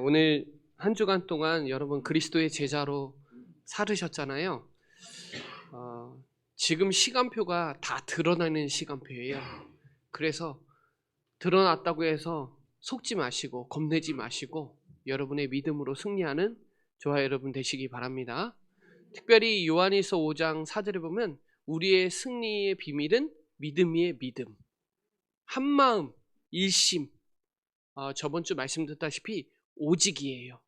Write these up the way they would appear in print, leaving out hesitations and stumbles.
오늘 한 주간 동안 여러분 그리스도의 제자로 살으셨잖아요. 지금 시간표가 다 드러나는 시간표예요. 그래서 드러났다고 해서 속지 마시고 겁내지 마시고 여러분의 믿음으로 승리하는 저와 여러분 되시기 바랍니다. 특별히 요한일서 5장 4절에 보면 우리의 승리의 비밀은 믿음 위에 믿음, 한마음, 일심. 저번 주 말씀 듣다시피 오직이에요.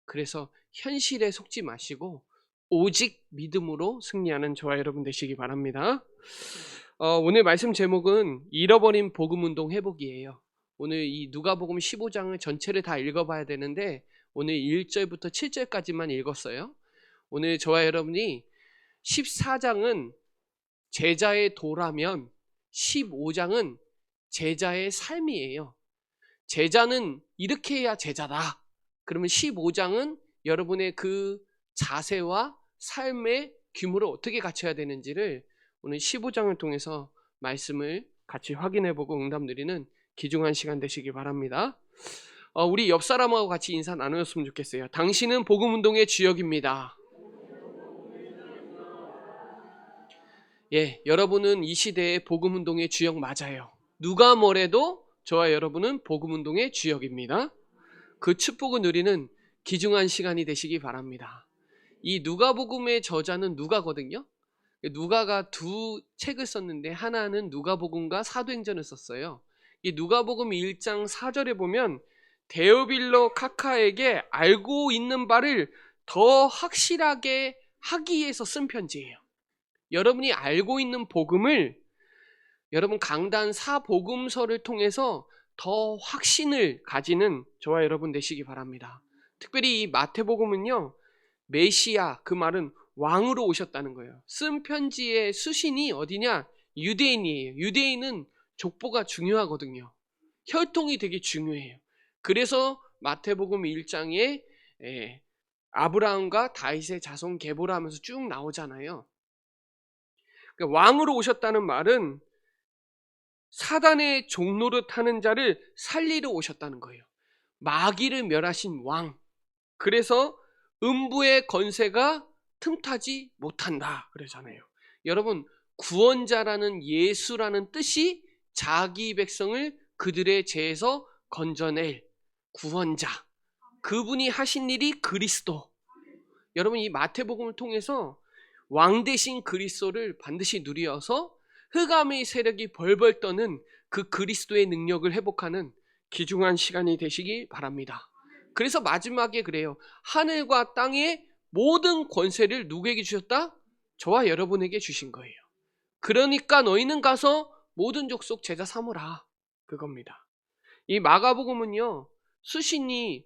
그래서 현실에 속지 마시고 오직 믿음으로 승리하는 저와 여러분 되시기 바랍니다. 오늘 말씀 제목은 잃어버린 복음운동 회복이에요. 오늘 이 누가복음 15장을 전체를 다 읽어봐야 되는데 오늘 1절부터 7절까지만 읽었어요. 오늘 저와 여러분이 14장은 제자의 도라면 15장은 제자의 삶이에요. 제자는 이렇게 해야 제자다. 그러면 15장은 여러분의 그 자세와 삶의 규모를 어떻게 갖춰야 되는지를 오늘 15장을 통해서 말씀을 같이 확인해보고 응답드리는 귀중한 시간 되시기 바랍니다. 우리 옆 사람하고 같이 인사 나누었으면 좋겠어요. 당신은 복음운동의 주역입니다. 예, 여러분은 이 시대의 복음운동의 주역 맞아요. 누가 뭐래도 저와 여러분은 복음운동의 주역입니다. 그 축복을 누리는 귀중한 시간이 되시기 바랍니다. 이 누가복음의 저자는 누가거든요. 누가가 두 책을 썼는데 하나는 누가복음과 사도행전을 썼어요. 이 누가복음 1장 4절에 보면 데오빌로 카카에게 알고 있는 바를 더 확실하게 하기 위해서 쓴 편지예요. 여러분이 알고 있는 복음을 여러분 강단 사복음서를 통해서 더 확신을 가지는 저와 여러분 되시기 바랍니다. 특별히 이 마태복음은요, 메시아, 그 말은 왕으로 오셨다는 거예요. 쓴 편지의 수신이 어디냐? 유대인이에요. 유대인은 족보가 중요하거든요. 혈통이 되게 중요해요. 그래서 마태복음 1장에 아브라함과 다윗의 자손 계보라 하면서 쭉 나오잖아요. 그러니까 왕으로 오셨다는 말은 사단의 종노릇 하는 자를 살리러 오셨다는 거예요. 마귀를 멸하신 왕. 그래서 음부의 건세가 틈타지 못한다 그러잖아요. 여러분, 구원자라는 예수라는 뜻이 자기 백성을 그들의 죄에서 건져낼 구원자. 그분이 하신 일이 그리스도. 여러분, 이 마태복음을 통해서 왕 대신 그리스도를 반드시 누리어서 흑암의 세력이 벌벌 떠는 그 그리스도의 능력을 회복하는 귀중한 시간이 되시기 바랍니다. 그래서 마지막에 그래요. 하늘과 땅의 모든 권세를 누구에게 주셨다? 저와 여러분에게 주신 거예요. 그러니까 너희는 가서 모든 족속 제자 삼으라. 그겁니다. 이 마가복음은요, 수신이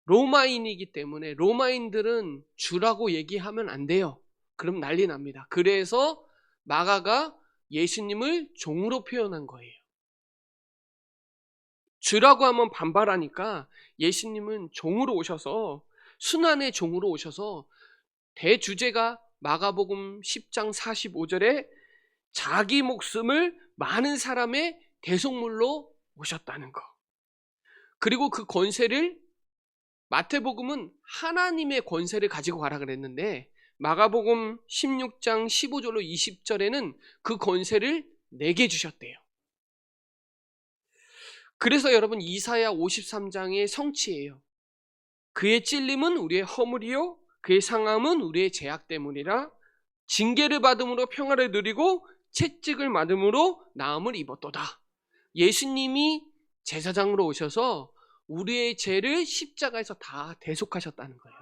로마인이기 때문에 로마인들은 주라고 얘기하면 안 돼요. 그럼 난리 납니다. 그래서 마가가 예수님을 종으로 표현한 거예요. 주라고 하면 반발하니까 예수님은 종으로 오셔서 순환의 종으로 오셔서 대주제가 마가복음 10장 45절에 자기 목숨을 많은 사람의 대속물로 오셨다는 거. 그리고 그 권세를 마태복음은 하나님의 권세를 가지고 가라 그랬는데 마가복음 16장 15절로 20절에는 그 권세를 내게 주셨대요. 그래서 여러분 이사야 53장의 성취예요. 그의 찔림은 우리의 허물이요 그의 상함은 우리의 죄악 때문이라 징계를 받음으로 평화를 누리고 채찍을 맞음으로 나음을 입었도다. 예수님이 제사장으로 오셔서 우리의 죄를 십자가에서 다 대속하셨다는 거예요.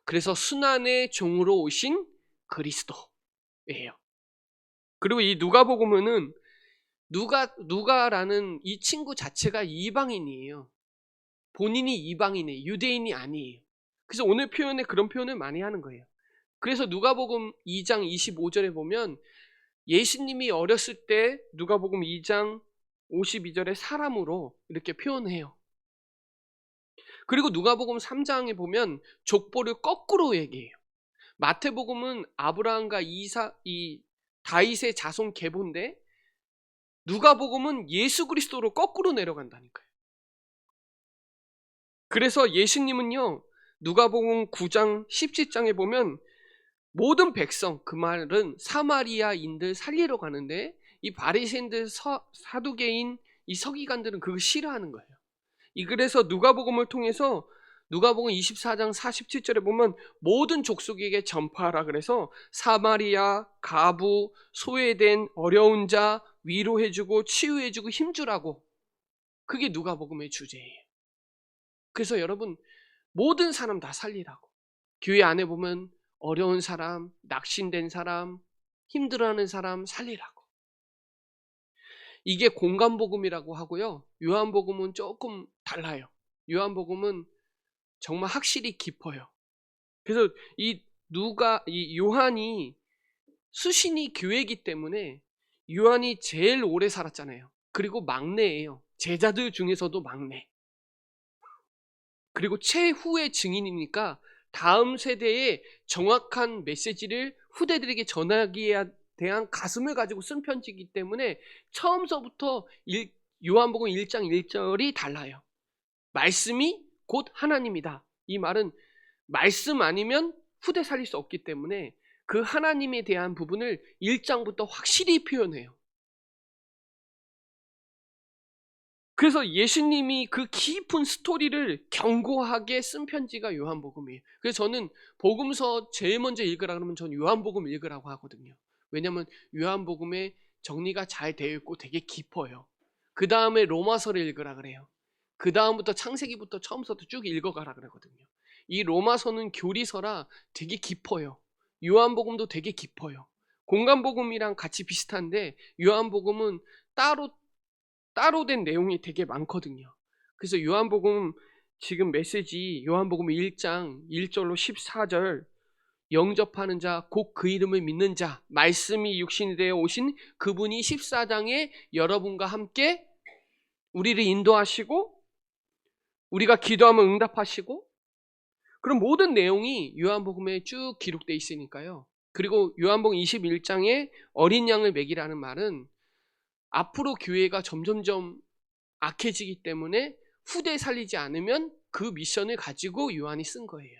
그래서 순환의 종으로 오신 그리스도예요. 그리고 이 누가복음은 누가라는 이 친구 자체가 이방인이에요. 본인이 이방인이에요. 유대인이 아니에요. 그래서 오늘 표현에 그런 표현을 많이 하는 거예요. 그래서 누가복음 2장 25절에 보면 예수님이 어렸을 때 누가복음 2장 52절에 사람으로 이렇게 표현해요. 그리고 누가복음 3장에 보면 족보를 거꾸로 얘기해요. 마태복음은 아브라함과 다윗의 자손 계보인데 누가복음은 예수 그리스도로 거꾸로 내려간다니까요. 그래서 예수님은요, 누가복음 9장 17장에 보면 모든 백성, 그 말은 사마리아인들 살리러 가는데 이 바리새인들, 사두개인, 이 서기관들은 그거 싫어하는 거예요. 그래서 누가복음을 통해서 누가복음 24장 47절에 보면 모든 족속에게 전파하라 그래서 사마리아, 가부, 소외된 어려운 자 위로해주고 치유해주고 힘주라고, 그게 누가복음의 주제예요. 그래서 여러분, 모든 사람 다 살리라고. 교회 안에 보면 어려운 사람, 낙심된 사람, 힘들어하는 사람 살리라고. 이게 공감복음이라고 하고요. 요한복음은 조금 달라요. 요한복음은 정말 확실히 깊어요. 그래서 이 요한이 수신이 교회이기 때문에 요한이 제일 오래 살았잖아요. 그리고 막내예요. 제자들 중에서도 막내. 그리고 최후의 증인이니까 다음 세대에 정확한 메시지를 후대들에게 전하기에 대한 가슴을 가지고 쓴 편지이기 때문에 처음서부터 요한복음 1장 1절이 달라요. 말씀이 곧 하나님이다. 이 말은 말씀 아니면 후대 살릴 수 없기 때문에 그 하나님에 대한 부분을 1장부터 확실히 표현해요. 그래서 예수님이 그 깊은 스토리를 견고하게 쓴 편지가 요한복음이에요. 그래서 저는 복음서 제일 먼저 읽으라 그러면 전 요한복음 읽으라고 하거든요. 왜냐하면 요한복음에 정리가 잘 되어 있고 되게 깊어요. 그 다음에 로마서를 읽으라 그래요. 그 다음부터 창세기부터 처음부터 쭉 읽어가라 그러거든요. 이 로마서는 교리서라 되게 깊어요. 요한복음도 되게 깊어요. 공간복음이랑 같이 비슷한데 요한복음은 따로 된 내용이 되게 많거든요. 그래서 요한복음 지금 메시지 요한복음 1장 1절로 14절, 영접하는 자 곧 그 이름을 믿는 자, 말씀이 육신이 되어 오신 그분이 14장에 여러분과 함께 우리를 인도하시고 우리가 기도하면 응답하시고, 그런 모든 내용이 요한복음에 쭉 기록되어 있으니까요. 그리고 요한복음 21장에 어린 양을 먹이라는 말은 앞으로 교회가 점점점 악해지기 때문에 후대 살리지 않으면 그 미션을 가지고 요한이 쓴 거예요.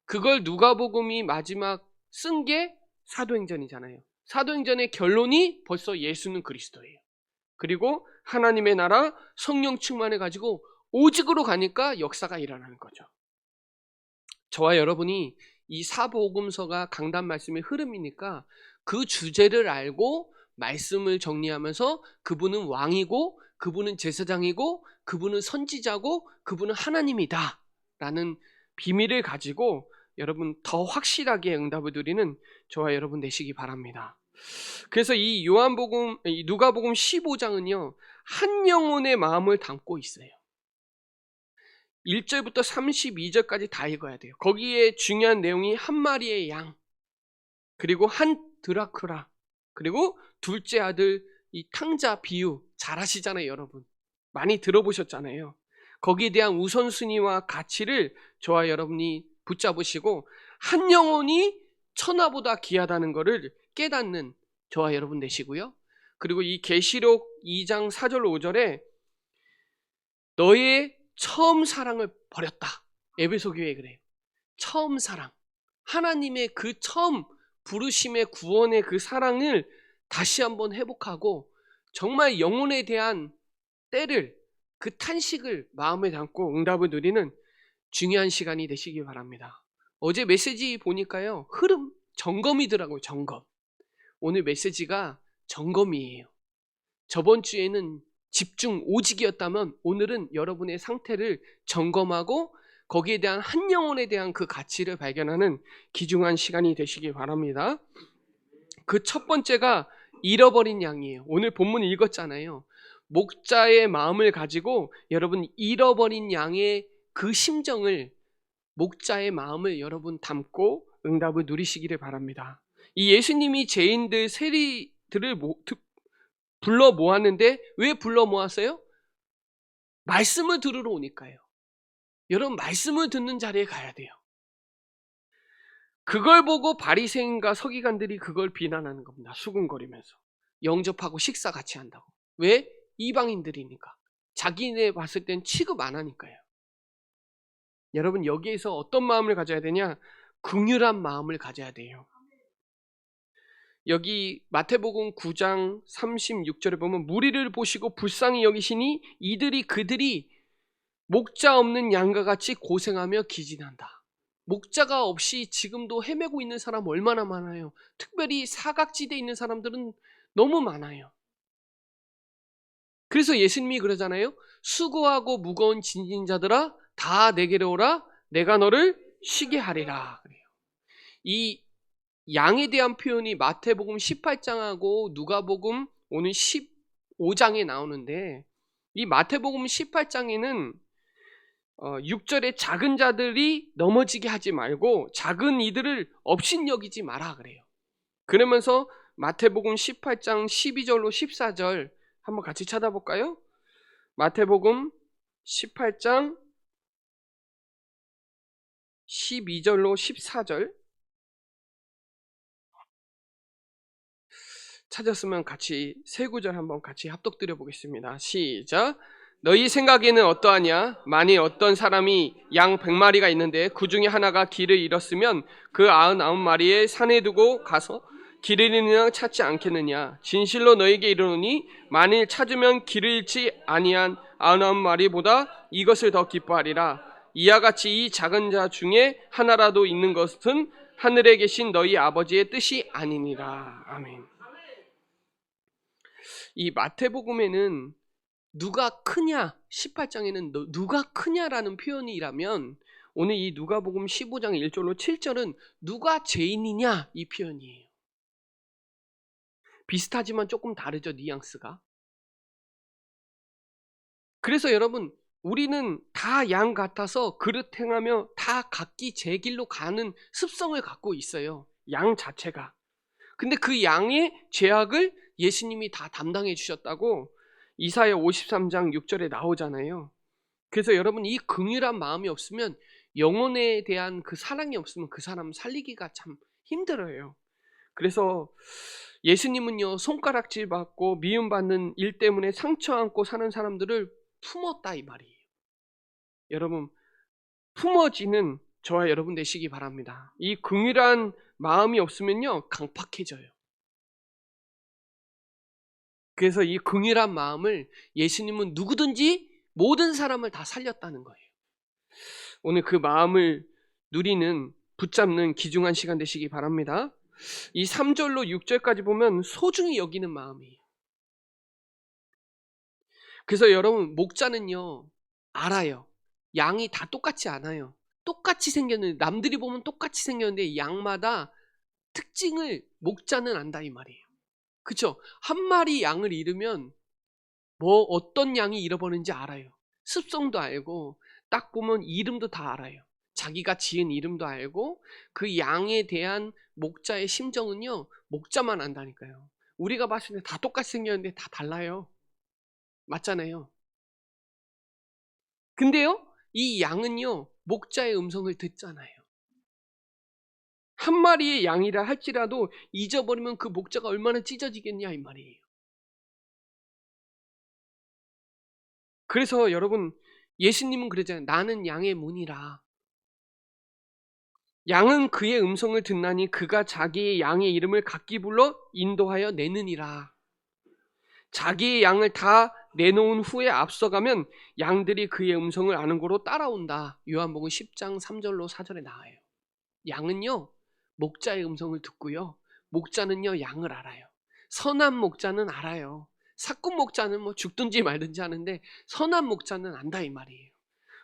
그걸 누가복음이 마지막 쓴 게 사도행전이잖아요. 사도행전의 결론이 벌써 예수는 그리스도예요. 그리고 하나님의 나라, 성령 충만해 가지고 오직으로 가니까 역사가 일어나는 거죠. 저와 여러분이 이 사복음서가 강단 말씀의 흐름이니까 그 주제를 알고 말씀을 정리하면서 그분은 왕이고 그분은 제사장이고 그분은 선지자고 그분은 하나님이다 라는 비밀을 가지고 여러분 더 확실하게 응답을 드리는 저와 여러분 되시기 바랍니다. 그래서 이 누가복음 15장은요 한 영혼의 마음을 담고 있어요. 1절부터 32절까지 다 읽어야 돼요. 거기에 중요한 내용이 한 마리의 양, 그리고 한 드라크라, 그리고 둘째 아들 이 탕자 비유 잘 아시잖아요, 여러분. 많이 들어보셨잖아요. 거기에 대한 우선순위와 가치를 저와 여러분이 붙잡으시고 한 영혼이 천하보다 귀하다는 것을 깨닫는 저와 여러분 되시고요. 그리고 이 계시록 2장 4절 5절에 너의 처음 사랑을 버렸다. 에베소 교회에 그래요. 처음 사랑. 하나님의 그 처음 부르심의 구원의 그 사랑을 다시 한번 회복하고 정말 영혼에 대한 때를, 그 탄식을 마음에 담고 응답을 누리는 중요한 시간이 되시기 바랍니다. 어제 메시지 보니까요. 흐름, 점검이더라고요. 점검. 오늘 메시지가 점검이에요. 저번 주에는 집중 오직이었다면 오늘은 여러분의 상태를 점검하고 거기에 대한 한 영혼에 대한 그 가치를 발견하는 귀중한 시간이 되시기 바랍니다. 그 첫 번째가 잃어버린 양이에요. 오늘 본문 읽었잖아요. 목자의 마음을 가지고 여러분 잃어버린 양의 그 심정을, 목자의 마음을 여러분 담고 응답을 누리시기를 바랍니다. 이 예수님이 죄인들 세리들을 불러 모았는데 왜 불러 모았어요? 말씀을 들으러 오니까요. 여러분 말씀을 듣는 자리에 가야 돼요. 그걸 보고 바리새인과 서기관들이 그걸 비난하는 겁니다. 수군거리면서. 영접하고 식사 같이 한다고. 왜? 이방인들이니까. 자기네 봤을 땐 취급 안 하니까요. 여러분 여기에서 어떤 마음을 가져야 되냐? 긍휼한 마음을 가져야 돼요. 여기 마태복음 9장 36절에 보면 무리를 보시고 불쌍히 여기시니 그들이 목자 없는 양과 같이 고생하며 기진한다. 목자가 없이 지금도 헤매고 있는 사람 얼마나 많아요. 특별히 사각지대에 있는 사람들은 너무 많아요. 그래서 예수님이 그러잖아요. 수고하고 무거운 짐진 자들아 다 내게로 오라 내가 너를 쉬게 하리라. 그래요. 이 양에 대한 표현이 마태복음 18장하고 누가복음 오늘 15장에 나오는데 이 마태복음 18장에는 6절에 작은 자들이 넘어지게 하지 말고 작은 이들을 업신여기지 마라 그래요. 그러면서 마태복음 18장 12절로 14절 한번 같이 찾아볼까요? 마태복음 18장 12절로 14절 찾았으면 같이 세 구절 한번 같이 합독드려 보겠습니다. 시작. 너희 생각에는 어떠하냐? 만일 어떤 사람이 양 100마리가 있는데 그 중에 하나가 길을 잃었으면 그 99마리에 산에 두고 가서 길을 잃느냐 찾지 않겠느냐? 진실로 너희에게 이르노니 만일 찾으면 길을 잃지 아니한 99마리보다 이것을 더 기뻐하리라. 이와 같이 이 작은 자 중에 하나라도 있는 것은 하늘에 계신 너희 아버지의 뜻이 아니니라. 아멘. 이 마태복음에는 누가 크냐 18장에는 누가 크냐라는 표현이라면 오늘 이 누가복음 15장 1절로 7절은 누가 죄인이냐 이 표현이에요. 비슷하지만 조금 다르죠, 뉘앙스가. 그래서 여러분 우리는 다 양 같아서 그릇 행하며 다 각기 제 길로 가는 습성을 갖고 있어요, 양 자체가. 근데 그 양의 죄악을 예수님이 다 담당해 주셨다고 이사야 53장 6절에 나오잖아요. 그래서 여러분 이 긍휼한 마음이 없으면 영혼에 대한 그 사랑이 없으면 그 사람 살리기가 참 힘들어요. 그래서 예수님은요 손가락질 받고 미움받는 일 때문에 상처 안고 사는 사람들을 품었다 이 말이에요. 여러분 품어지는 저와 여러분 되시기 바랍니다. 이 긍휼한 마음이 없으면요 강팍해져요. 그래서 이 긍휼한 마음을 예수님은 누구든지 모든 사람을 다 살렸다는 거예요. 오늘 그 마음을 누리는 붙잡는 귀중한 시간 되시기 바랍니다. 이 3절로 6절까지 보면 소중히 여기는 마음이에요. 그래서 여러분 목자는요 알아요. 양이 다 똑같지 않아요. 똑같이 생겼는데 남들이 보면 똑같이 생겼는데 양마다 특징을 목자는 안다 이 말이에요. 그렇죠? 한 마리 양을 잃으면 뭐 어떤 양이 잃어버렸는지 알아요. 습성도 알고 딱 보면 이름도 다 알아요. 자기가 지은 이름도 알고 그 양에 대한 목자의 심정은요 목자만 안다니까요. 우리가 봤을 때 다 똑같이 생겼는데 다 달라요. 맞잖아요. 근데요 이 양은요 목자의 음성을 듣잖아요. 한 마리의 양이라 할지라도 잊어버리면 그 목자가 얼마나 찢어지겠냐 이 말이에요. 그래서 여러분 예수님은 그러잖아요. 나는 양의 문이라. 양은 그의 음성을 듣나니 그가 자기의 양의 이름을 각기 불러 인도하여 내느니라. 자기의 양을 다 내놓은 후에 앞서가면 양들이 그의 음성을 아는 고로 따라온다. 요한복음 10장 3절로 4절에 나와요. 양은요 목자의 음성을 듣고요 목자는요 양을 알아요. 선한 목자는 알아요. 사꾼 목자는 뭐 죽든지 말든지 하는데 선한 목자는 안다 이 말이에요.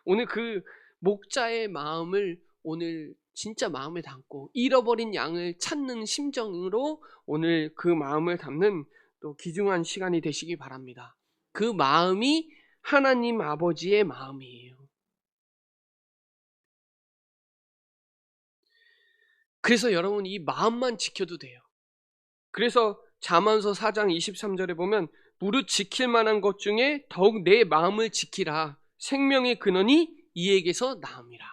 오늘 그 목자의 마음을 오늘 진짜 마음에 담고 잃어버린 양을 찾는 심정으로 오늘 그 마음을 담는 또 귀중한 시간이 되시기 바랍니다. 그 마음이 하나님 아버지의 마음이에요. 그래서 여러분 이 마음만 지켜도 돼요. 그래서 잠언서 4장 23절에 보면 무릇 지킬 만한 것 중에 더욱 내 마음을 지키라. 생명의 근원이 이에게서 나음이라.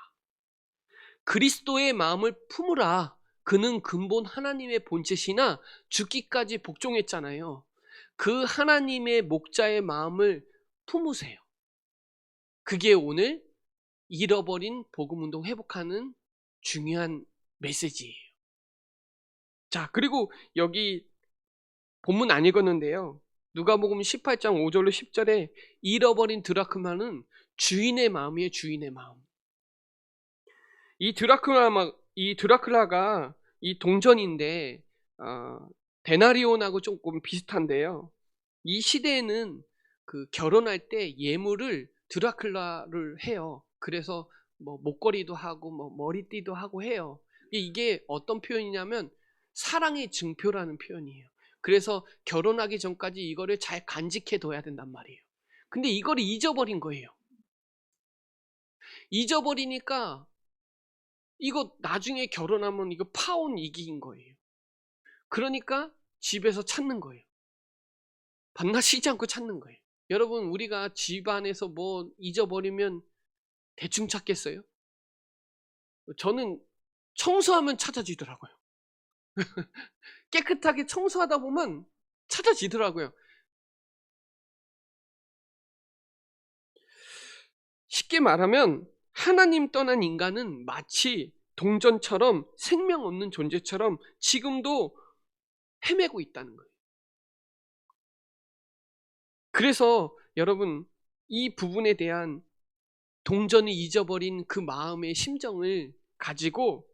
그리스도의 마음을 품으라. 그는 근본 하나님의 본체시나 죽기까지 복종했잖아요. 그 하나님의 목자의 마음을 품으세요. 그게 오늘 잃어버린 복음운동 회복하는 중요한 메시지예요. 자, 그리고 여기 본문 안 읽었는데요. 누가복음 18장 5절로 10절에 잃어버린 드라크마는 주인의 마음이에요. 주인의 마음. 이 드라큘라가 이 동전인데 데나리온하고 조금 비슷한데요. 이 시대에는 그 결혼할 때 예물을 드라큘라를 해요. 그래서 뭐 목걸이도 하고 뭐 머리띠도 하고 해요. 이게 어떤 표현이냐면 사랑의 증표라는 표현이에요. 그래서 결혼하기 전까지 이거를 잘 간직해 둬야 된단 말이에요. 근데 이거를 잊어버린 거예요. 잊어버리니까 이거 나중에 결혼하면 이거 파혼 이기인 거예요. 그러니까 집에서 찾는 거예요. 밤낮 쉬지 않고 찾는 거예요. 여러분, 우리가 집 안에서 뭐 잊어버리면 대충 찾겠어요? 저는 청소하면 찾아지더라고요. 깨끗하게 청소하다 보면 찾아지더라고요. 쉽게 말하면 하나님 떠난 인간은 마치 동전처럼 생명 없는 존재처럼 지금도 헤매고 있다는 거예요. 그래서 여러분, 이 부분에 대한 동전을 잊어버린 그 마음의 심정을 가지고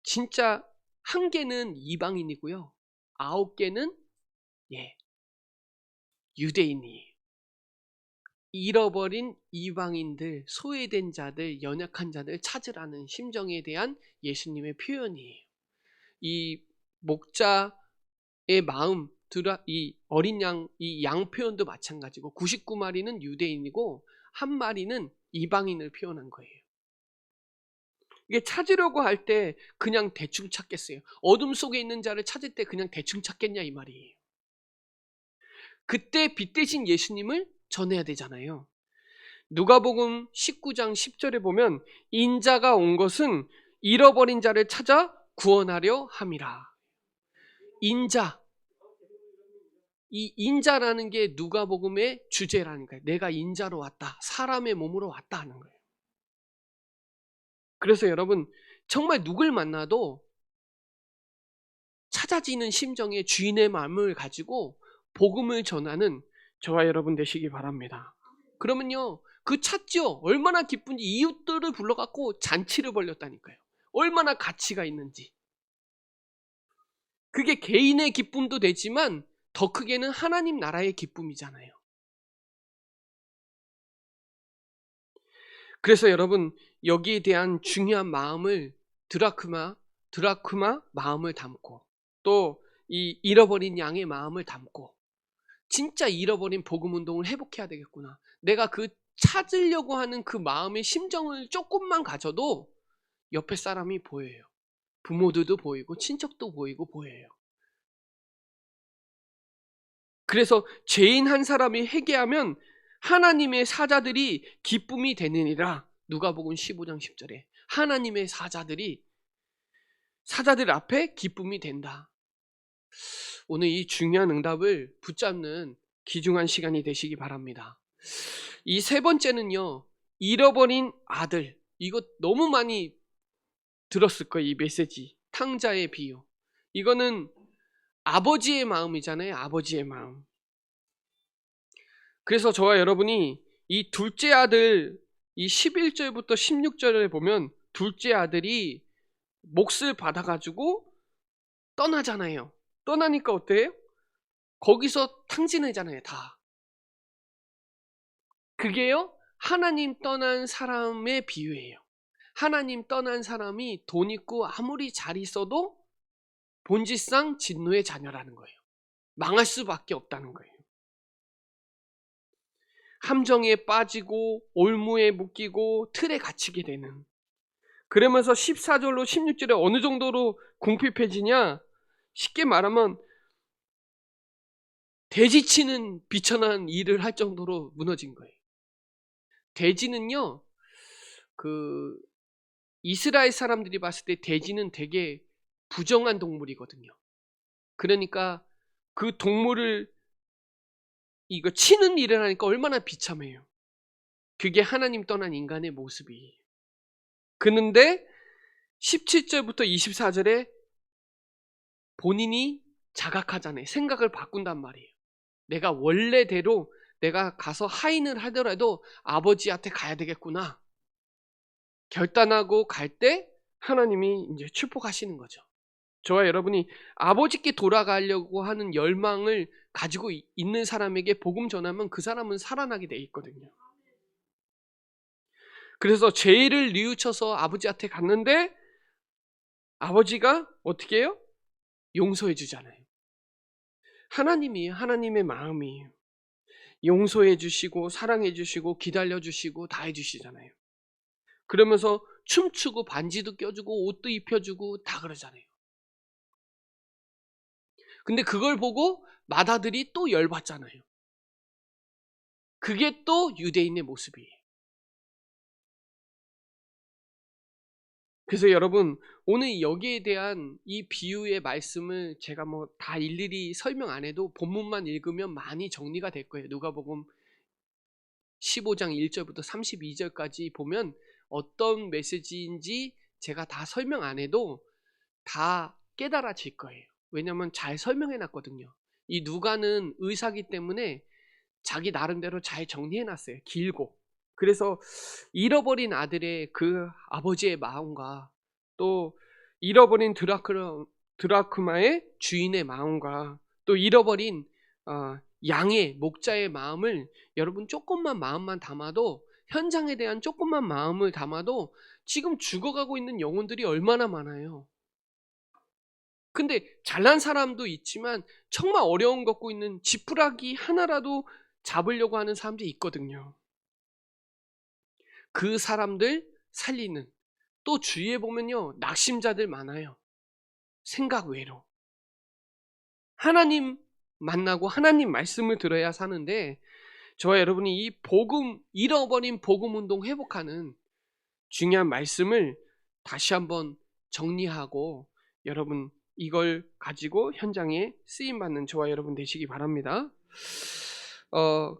진짜 1개는 이방인이고요. 9개는 유대인이에요. 잃어버린 이방인들, 소외된 자들, 연약한 자들 찾으라는 심정에 대한 예수님의 표현이에요. 이 목자의 마음, 이 어린 양, 이 양 표현도 마찬가지고 99마리는 유대인이고 1마리는 이방인을 표현한 거예요. 이게 찾으려고 할 때 그냥 대충 찾겠어요? 어둠 속에 있는 자를 찾을 때 그냥 대충 찾겠냐 이 말이에요. 그때 빛 대신 예수님을 전해야 되잖아요. 누가복음 19장 10절에 보면 인자가 온 것은 잃어버린 자를 찾아 구원하려 함이라. 인자, 이 인자라는 게 누가복음의 주제라는 거예요. 내가 인자로 왔다, 사람의 몸으로 왔다 하는 거예요. 그래서 여러분, 정말 누굴 만나도 찾아지는 심정의 주인의 마음을 가지고 복음을 전하는 저와 여러분 되시기 바랍니다. 그러면요, 그 찾죠. 얼마나 기쁜지 이웃들을 불러갖고 잔치를 벌렸다니까요. 얼마나 가치가 있는지. 그게 개인의 기쁨도 되지만 더 크게는 하나님 나라의 기쁨이잖아요. 그래서 여러분, 여기에 대한 중요한 마음을 드라크마 마음을 담고 또 이 잃어버린 양의 마음을 담고 진짜 잃어버린 복음 운동을 회복해야 되겠구나. 내가 그 찾으려고 하는 그 마음의 심정을 조금만 가져도 옆에 사람이 보여요. 부모들도 보이고 친척도 보이고 보여요. 그래서 죄인 한 사람이 회개하면 하나님의 사자들이 기쁨이 되느니라. 누가복음 15장 10절에 하나님의 사자들 앞에 기쁨이 된다. 오늘 이 중요한 응답을 붙잡는 귀중한 시간이 되시기 바랍니다. 이 3번째는요, 잃어버린 아들. 이거 너무 많이 들었을 거예요. 이 메시지, 탕자의 비유. 이거는 아버지의 마음이잖아요. 아버지의 마음. 그래서 저와 여러분이 이 둘째 아들, 이 11절부터 16절에 보면 둘째 아들이 몫을 받아가지고 떠나잖아요. 떠나니까 어때요? 거기서 탕진하잖아요. 다. 그게요, 하나님 떠난 사람의 비유예요. 하나님 떠난 사람이 돈 있고 아무리 잘 있어도 본질상 진노의 자녀라는 거예요. 망할 수밖에 없다는 거예요. 함정에 빠지고 올무에 묶이고 틀에 갇히게 되는. 그러면서 14절로 16절에 어느 정도로 궁핍해지냐? 쉽게 말하면 돼지치는 비천한 일을 할 정도로 무너진 거예요. 돼지는요, 그 이스라엘 사람들이 봤을 때 돼지는 되게 부정한 동물이거든요. 그러니까 그 동물을 이거 치는 일을 하니까 얼마나 비참해요. 그게 하나님 떠난 인간의 모습이에요. 그런데 17절부터 24절에 본인이 자각하잖아요. 생각을 바꾼단 말이에요. 내가 원래대로 내가 가서 하인을 하더라도 아버지한테 가야 되겠구나. 결단하고 갈 때 하나님이 이제 축복하시는 거죠. 저와 여러분이 아버지께 돌아가려고 하는 열망을 가지고 있는 사람에게 복음 전하면 그 사람은 살아나게 돼 있거든요. 그래서 죄를 뉘우쳐서 아버지한테 갔는데 아버지가 어떻게 해요? 용서해 주잖아요. 하나님이에요. 하나님의 마음이에요. 용서해 주시고 사랑해 주시고 기다려 주시고 다 해 주시잖아요. 그러면서 춤추고 반지도 껴주고 옷도 입혀주고 다 그러잖아요. 근데 그걸 보고 맏아들이 또 열받잖아요. 그게 또 유대인의 모습이에요. 그래서 여러분 오늘 여기에 대한 이 비유의 말씀을 제가 뭐 다 일일이 설명 안 해도 본문만 읽으면 많이 정리가 될 거예요. 누가복음 15장 1절부터 32절까지 보면 어떤 메시지인지 제가 다 설명 안 해도 다 깨달아질 거예요. 왜냐하면 잘 설명해 놨거든요. 이 누가는 의사기 때문에 자기 나름대로 잘 정리해 놨어요. 길고. 그래서 잃어버린 아들의 그 아버지의 마음과 또 잃어버린 드라크마의 주인의 마음과 또 잃어버린 양의 목자의 마음을 여러분 조금만 마음만 담아도 현장에 대한 조금만 마음을 담아도 지금 죽어가고 있는 영혼들이 얼마나 많아요. 근데 잘난 사람도 있지만 정말 어려움 겪고 있는 지푸라기 하나라도 잡으려고 하는 사람들이 있거든요. 그 사람들 살리는 또 주위에 보면요 낙심자들 많아요. 생각 외로 하나님 만나고 하나님 말씀을 들어야 사는데 저와 여러분이 이 복음 잃어버린 복음 운동 회복하는 중요한 말씀을 다시 한번 정리하고 여러분 이걸 가지고 현장에 쓰임 받는 저와 여러분 되시기 바랍니다.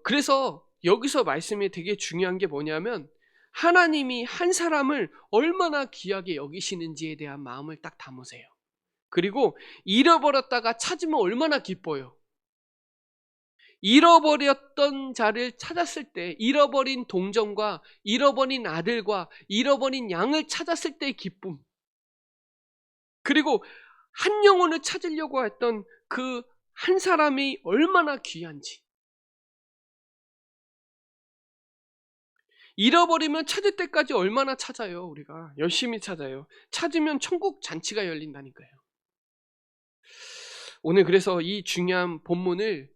그래서 여기서 말씀이 되게 중요한 게 뭐냐면 하나님이 한 사람을 얼마나 귀하게 여기시는지에 대한 마음을 딱 담으세요. 그리고 잃어버렸다가 찾으면 얼마나 기뻐요. 잃어버렸던 자를 찾았을 때 잃어버린 동정과 잃어버린 아들과 잃어버린 양을 찾았을 때의 기쁨, 그리고 한 영혼을 찾으려고 했던 그 한 사람이 얼마나 귀한지. 잃어버리면 찾을 때까지 얼마나 찾아요. 우리가 열심히 찾아요. 찾으면 천국 잔치가 열린다니까요. 오늘 그래서 이 중요한 본문을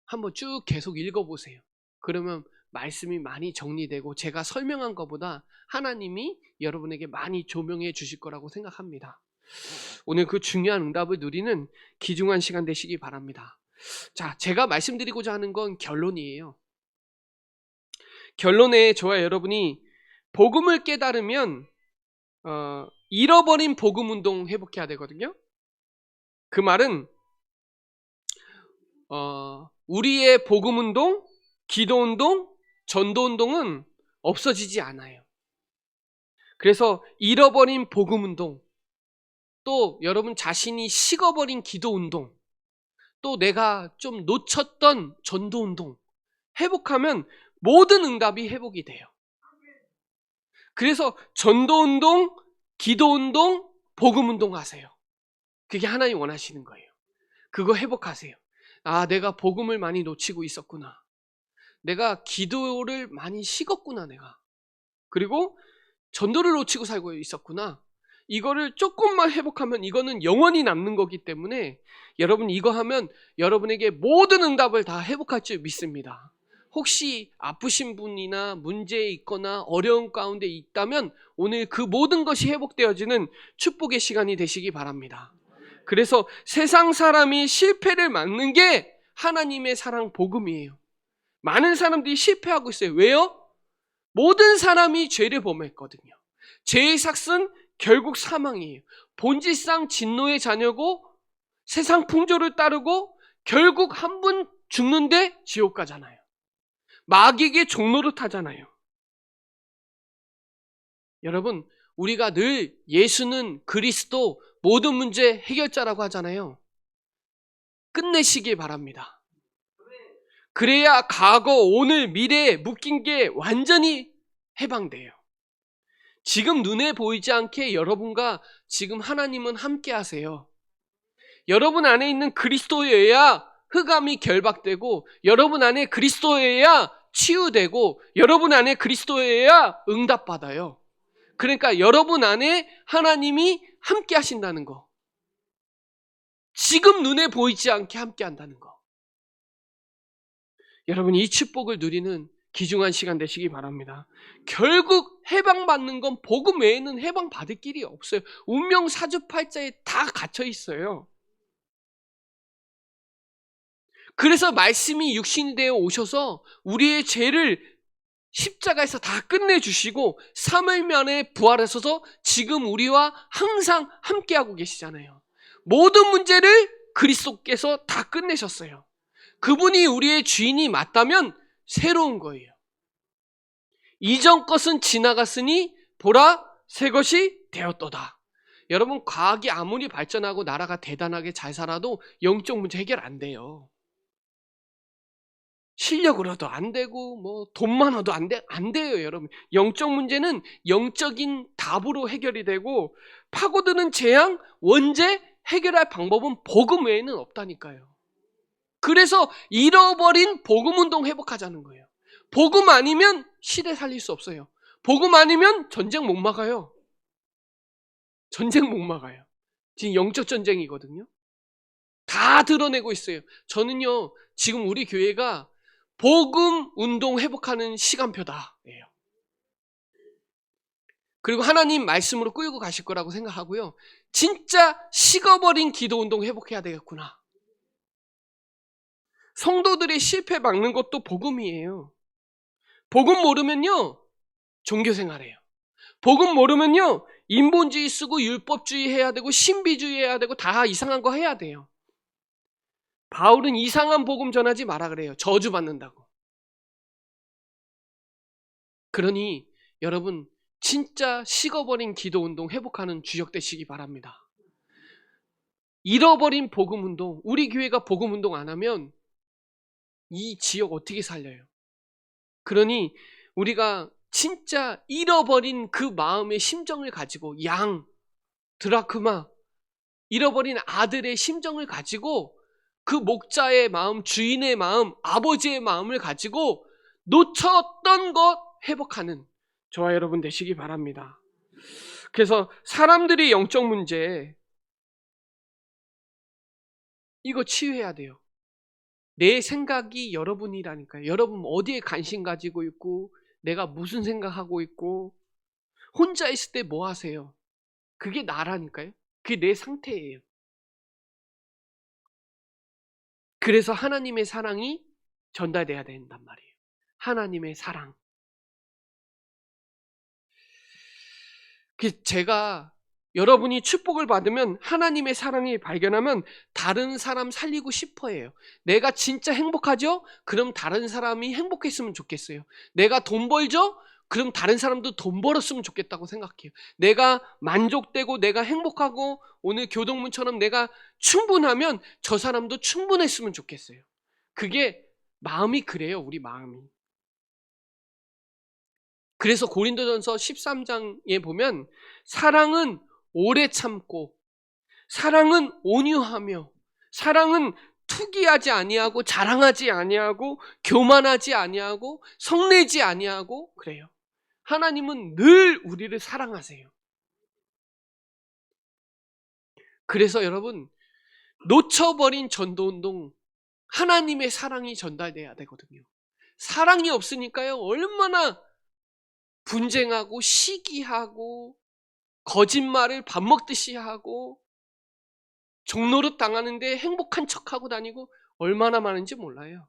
한번 쭉 계속 읽어보세요. 그러면 말씀이 많이 정리되고 제가 설명한 것보다 하나님이 여러분에게 많이 조명해 주실 거라고 생각합니다. 오늘 그 중요한 응답을 누리는 귀중한 시간 되시기 바랍니다. 자, 제가 말씀드리고자 하는 건 결론이에요. 결론에 저와 여러분이 복음을 깨달으면 잃어버린 복음 운동 회복해야 되거든요. 그 말은 우리의 복음 운동, 기도 운동, 전도 운동은 없어지지 않아요. 그래서 잃어버린 복음 운동, 또 여러분 자신이 식어버린 기도 운동, 또 내가 좀 놓쳤던 전도 운동 회복하면 모든 응답이 회복이 돼요. 그래서 전도 운동, 기도 운동, 복음 운동 하세요. 그게 하나님 원하시는 거예요. 그거 회복하세요. 아, 내가 복음을 많이 놓치고 있었구나. 내가 기도를 많이 식었구나, 내가. 그리고 전도를 놓치고 살고 있었구나. 이거를 조금만 회복하면 이거는 영원히 남는 거기 때문에 여러분 이거 하면 여러분에게 모든 응답을 다 회복할 줄 믿습니다. 혹시 아프신 분이나 문제 있거나 어려운 가운데 있다면 오늘 그 모든 것이 회복되어지는 축복의 시간이 되시기 바랍니다. 그래서 세상 사람이 실패를 막는 게 하나님의 사랑 복음이에요. 많은 사람들이 실패하고 있어요. 왜요? 모든 사람이 죄를 범했거든요. 죄의 삭은 결국 사망이에요. 본질상 진노의 자녀고 세상 풍조를 따르고 결국 한 분 죽는데 지옥 가잖아요. 마귀에게 종노릇 하잖아요. 여러분, 우리가 늘 예수는 그리스도 모든 문제 해결자라고 하잖아요. 끝내시길 바랍니다. 그래야 과거, 오늘, 미래에 묶인 게 완전히 해방돼요. 지금 눈에 보이지 않게 여러분과 지금 하나님은 함께 하세요. 여러분 안에 있는 그리스도여야 흑암이 결박되고, 여러분 안에 그리스도여야 치유되고, 여러분 안에 그리스도여야 응답받아요. 그러니까 여러분 안에 하나님이 함께 하신다는 거. 지금 눈에 보이지 않게 함께 한다는 거. 여러분, 이 축복을 누리는 귀중한 시간 되시기 바랍니다. 결국 해방받는 건 복음 외에는 해방받을 길이 없어요. 운명 사주팔자에 다 갇혀 있어요. 그래서 말씀이 육신이 되어 오셔서 우리의 죄를 십자가에서 다 끝내주시고 3일 만에 부활하셔서 지금 우리와 항상 함께하고 계시잖아요. 모든 문제를 그리스도께서 다 끝내셨어요. 그분이 우리의 주인이 맞다면 새로운 거예요. 이전 것은 지나갔으니 보라 새 것이 되었도다. 여러분, 과학이 아무리 발전하고 나라가 대단하게 잘 살아도 영적 문제 해결 안 돼요. 실력으로도 안 되고 뭐 돈만 얻어도 안 돼요, 여러분. 영적 문제는 영적인 답으로 해결이 되고, 파고드는 재앙, 원죄 해결할 방법은 복음 외에는 없다니까요. 그래서 잃어버린 복음 운동 회복하자는 거예요. 복음 아니면 시대 살릴 수 없어요. 복음 아니면 전쟁 못 막아요. 전쟁 못 막아요. 지금 영적 전쟁이거든요. 다 드러내고 있어요. 저는요, 지금 우리 교회가 복음 운동 회복하는 시간표다. 그리고 하나님 말씀으로 끌고 가실 거라고 생각하고요. 진짜 식어버린 기도 운동 회복해야 되겠구나. 성도들의 실패 막는 것도 복음이에요. 복음 모르면요, 종교생활해요. 복음 모르면요, 인본주의 쓰고 율법주의 해야 되고 신비주의 해야 되고 다 이상한 거 해야 돼요. 바울은 이상한 복음 전하지 마라 그래요. 저주받는다고. 그러니 여러분, 진짜 식어버린 기도운동 회복하는 주역 되시기 바랍니다. 잃어버린 복음운동, 우리 교회가 복음운동 안 하면 이 지역 어떻게 살려요? 그러니 우리가 진짜 잃어버린 그 마음의 심정을 가지고, 드라크마, 잃어버린 아들의 심정을 가지고, 그 목자의 마음, 주인의 마음, 아버지의 마음을 가지고 놓쳤던 것 회복하는 저와 여러분 되시기 바랍니다. 그래서 사람들이 영적 문제, 이거 치유해야 돼요. 내 생각이 여러분이라니까요. 여러분 어디에 관심 가지고 있고, 내가 무슨 생각하고 있고, 혼자 있을 때 뭐 하세요? 그게 나라니까요. 그게 내 상태예요. 그래서 하나님의 사랑이 전달돼야 된단 말이에요. 하나님의 사랑. 제가 여러분이 축복을 받으면, 하나님의 사랑이 발견하면 다른 사람 살리고 싶어 해요. 내가 진짜 행복하죠? 그럼 다른 사람이 행복했으면 좋겠어요. 내가 돈 벌죠? 그럼 다른 사람도 돈 벌었으면 좋겠다고 생각해요. 내가 만족되고 내가 행복하고 오늘 교동문처럼 내가 충분하면 저 사람도 충분했으면 좋겠어요. 그게 마음이 그래요, 우리 마음이. 그래서 고린도전서 13장에 보면 사랑은 오래 참고, 사랑은 온유하며, 사랑은 투기하지 아니하고, 자랑하지 아니하고, 교만하지 아니하고, 성내지 아니하고 그래요. 하나님은 늘 우리를 사랑하세요. 그래서 여러분, 놓쳐버린 전도운동, 하나님의 사랑이 전달돼야 되거든요. 사랑이 없으니까요, 얼마나 분쟁하고 시기하고 거짓말을 밥 먹듯이 하고 종노릇 당하는데 행복한 척하고 다니고 얼마나 많은지 몰라요.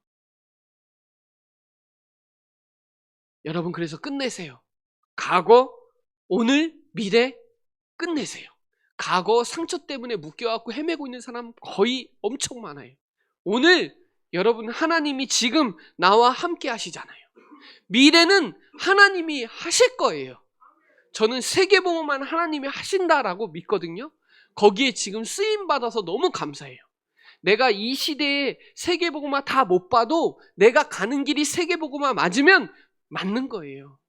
여러분, 그래서 끝내세요. 과거, 오늘, 미래 끝내세요. 과거 상처 때문에 묶여갖고 헤매고 있는 사람 거의 엄청 많아요. 오늘 여러분, 하나님이 지금 나와 함께 하시잖아요. 미래는 하나님이 하실 거예요. 저는 세계복음만 하나님이 하신다라고 믿거든요. 거기에 지금 쓰임받아서 너무 감사해요. 내가 이 시대에 세계복음화 다 못 봐도 내가 가는 길이 세계복음화 맞으면 맞는 거예요.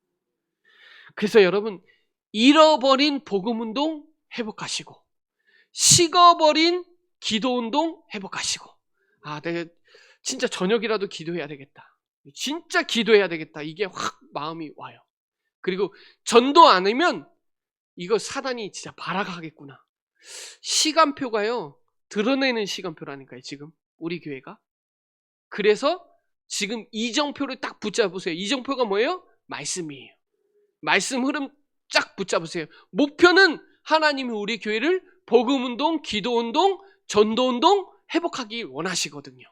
그래서 여러분, 잃어버린 복음운동 회복하시고, 식어버린 기도운동 회복하시고, 내가 진짜 저녁이라도 기도해야 되겠다. 진짜 기도해야 되겠다. 이게 확 마음이 와요. 그리고 전도 안 하면 이거 사단이 진짜 발악하겠구나. 시간표가요, 드러내는 시간표라니까요, 지금 우리 교회가. 그래서 지금 이정표를 딱 붙잡으세요. 이정표가 뭐예요? 말씀이에요. 말씀 흐름 쫙 붙잡으세요. 목표는 하나님이 우리 교회를 복음운동, 기도운동, 전도운동 회복하기 원하시거든요.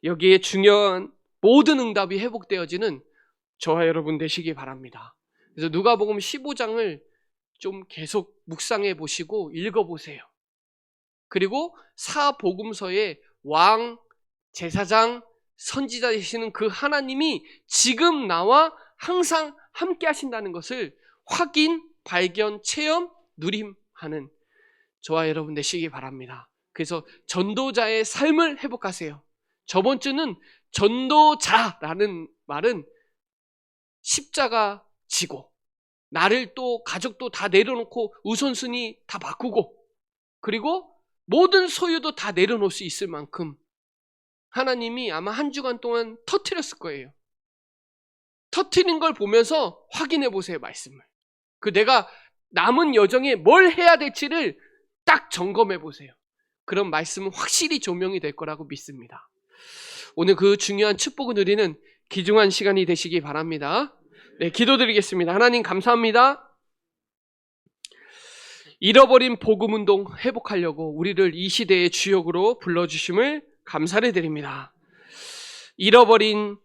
여기에 중요한 모든 응답이 회복되어지는 저와 여러분 되시기 바랍니다. 그래서 누가복음 15장을 좀 계속 묵상해 보시고 읽어보세요. 그리고 사복음서의 왕, 제사장, 선지자 되시는 그 하나님이 지금 나와 항상 함께 하신다는 것을 확인, 발견, 체험, 누림하는 저와 여러분 되시기 바랍니다. 그래서 전도자의 삶을 회복하세요. 저번 주는 전도자라는 말은 십자가 지고 나를 또 가족도 다 내려놓고 우선순위 다 바꾸고 그리고 모든 소유도 다 내려놓을 수 있을 만큼 하나님이 아마 한 주간 동안 터뜨렸을 거예요. 터뜨린 걸 보면서 확인해 보세요, 말씀을. 내가 남은 여정에 뭘 해야 될지를 딱 점검해 보세요. 그런 말씀은 확실히 조명이 될 거라고 믿습니다. 오늘 그 중요한 축복을 누리는 귀중한 시간이 되시기 바랍니다. 네, 기도드리겠습니다. 하나님 감사합니다. 잃어버린 복음운동 회복하려고 우리를 이 시대의 주역으로 불러주심을 감사를 드립니다. 잃어버린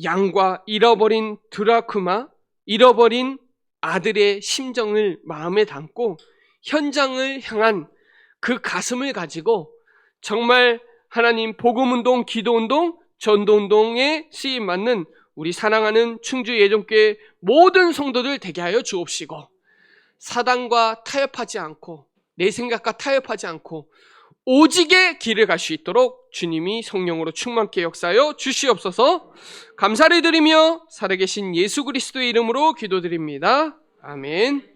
양과 잃어버린 드라크마, 잃어버린 아들의 심정을 마음에 담고 현장을 향한 그 가슴을 가지고 정말 하나님 복음운동, 기도운동, 전도운동에 쓰임받는 우리 사랑하는 충주 예전교회 모든 성도들 되게 하여 주옵시고 사단과 타협하지 않고 내 생각과 타협하지 않고 오직의 길을 갈 수 있도록 주님이 성령으로 충만케 역사하여 주시옵소서. 감사를 드리며 살아계신 예수 그리스도의 이름으로 기도드립니다. 아멘.